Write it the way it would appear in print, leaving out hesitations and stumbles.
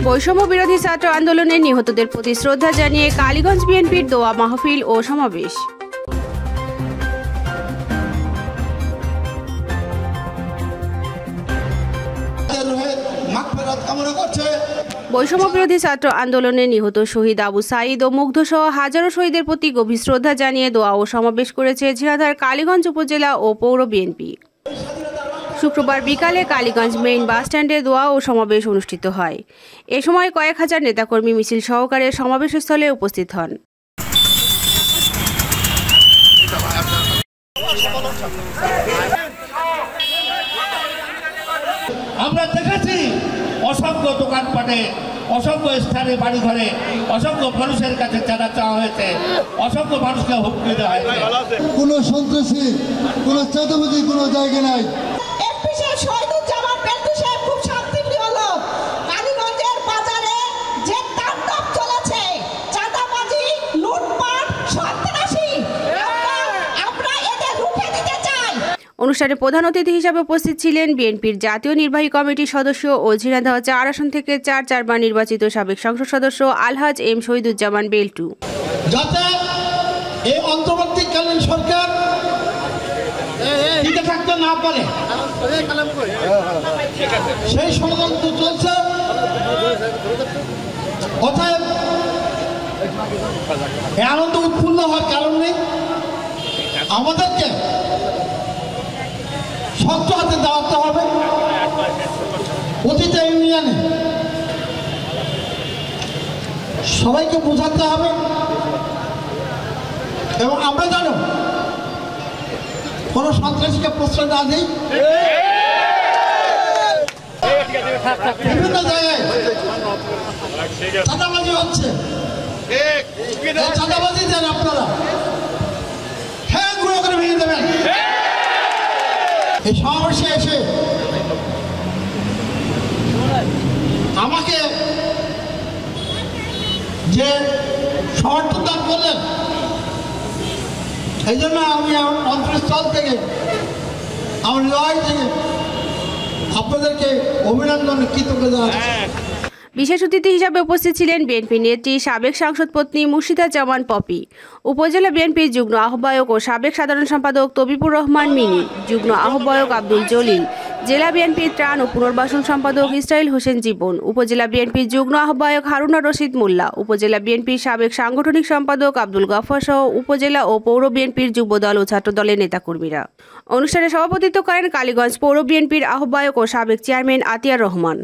বৈষম্য বিরোধী ছাত্র আন্দোলনে নিহতদের প্রতি শ্রদ্ধা জানিয়ে কালীগঞ্জ বিএনপির দোয়া মাহফিল ও সমাবেশ। বৈষম্য বিরোধী ছাত্র আন্দোলনে নিহত শহীদ আবু সাঈদ ও মুগ্ধ সহ হাজারো শহীদের প্রতি গভীর শ্রদ্ধা জানিয়ে দোয়া ও সমাবেশ করেছে ঝিনাইদহ কালীগঞ্জ উপজেলা ও পৌর বিএনপি। শুক্রবার বিকালে কালীগঞ্জ মেইন বাসস্ট্যান্ডে দোয়া ও সমাবেশ অনুষ্ঠিত হয়। এ সময় কয়েক হাজার নেতাকর্মী মিছিল সহকারে সমাবেশস্থলে উপস্থিত হন। আমরা দেখেছি অসংখ্য দোকানপাটে, অসংখ্য স্থানে, বাড়ি ঘরে অসংখ্য মানুষের কাছে চাঁদা চাওয়া হয়েছে, অসংখ্য মানুষকে হুমকি দেওয়া হয়েছে। কোনো সন্ত্রাসী, কোনো চাঁদাবাজি কোনো জায়গা নাই। অনুষ্ঠানে প্রধান অতিথি হিসেবে উপস্থিত ছিলেন বিএনপির জাতীয় নির্বাহী কমিটির সদস্য ও ঝিনাইদহ ৪ আসন থেকে ৪বার নির্বাচিত সাবেক সংসদ সদস্য আলহাজ এম শহীদুজ্জামান বেল্টু। যাতে এই অন্তর্বর্তীকালীন সরকার টিকে থাকতে না পারে সেই ষড়যন্ত্র চলছে। অতএব এই আনন্দ উৎফুল্ল হওয়ার কারণ নেই। আমাদেরকে শক্ত হাতে দাঁড়াতে হবে। প্রতিটা ইউনিয়নে সবাইকে বোঝাতে হবে এবং আমরা জানো কোনো সন্ত্রাসীকে প্রশ্রয় না দিই। বিভিন্ন জায়গায় চাঁদাবাজি হচ্ছে, চাঁদাবাজি দেন আপনারা, হ্যাঁ গুঁড়ো করে ভেঙে দেবেন। এই সমাবেশে এসে আমাকে যে সমর্থন দান করলেন, এই জন্য আমি আমার অন্তরস্থল থেকে, আমার হৃদয় থেকে আপনাদেরকে অভিনন্দন কৃতজ্ঞতা জানাচ্ছি। বিশেষ অতিথি হিসাবে উপস্থিত ছিলেন বিএনপি নেত্রী সাবেক সাংসদ পত্নী মুর্শিদা জামান পপি, উপজেলা বিএনপির যুগ্ম আহ্বায়ক ও সাবেক সাধারণ সম্পাদক তবিবুর রহমান মিনি, যুগ্ম আহ্বায়ক আব্দুল জলিল, জেলা বিএনপির ত্রাণ ও পুনর্বাসন সম্পাদক ইসরাইল হোসেন জীবন, উপজেলা বিএনপির যুগ্ম আহ্বায়ক হারুনা রশিদ মোল্লা, উপজেলা বিএনপির সাবেক সাংগঠনিক সম্পাদক আব্দুল গাফফার সহ উপজেলা ও পৌর বিএনপির যুবদল ও ছাত্রদলের নেতাকর্মীরা। অনুষ্ঠানে সভাপতিত্ব করেন কালীগঞ্জ পৌর বিএনপির আহ্বায়ক ও সাবেক চেয়ারম্যান আতিয়ার রহমান।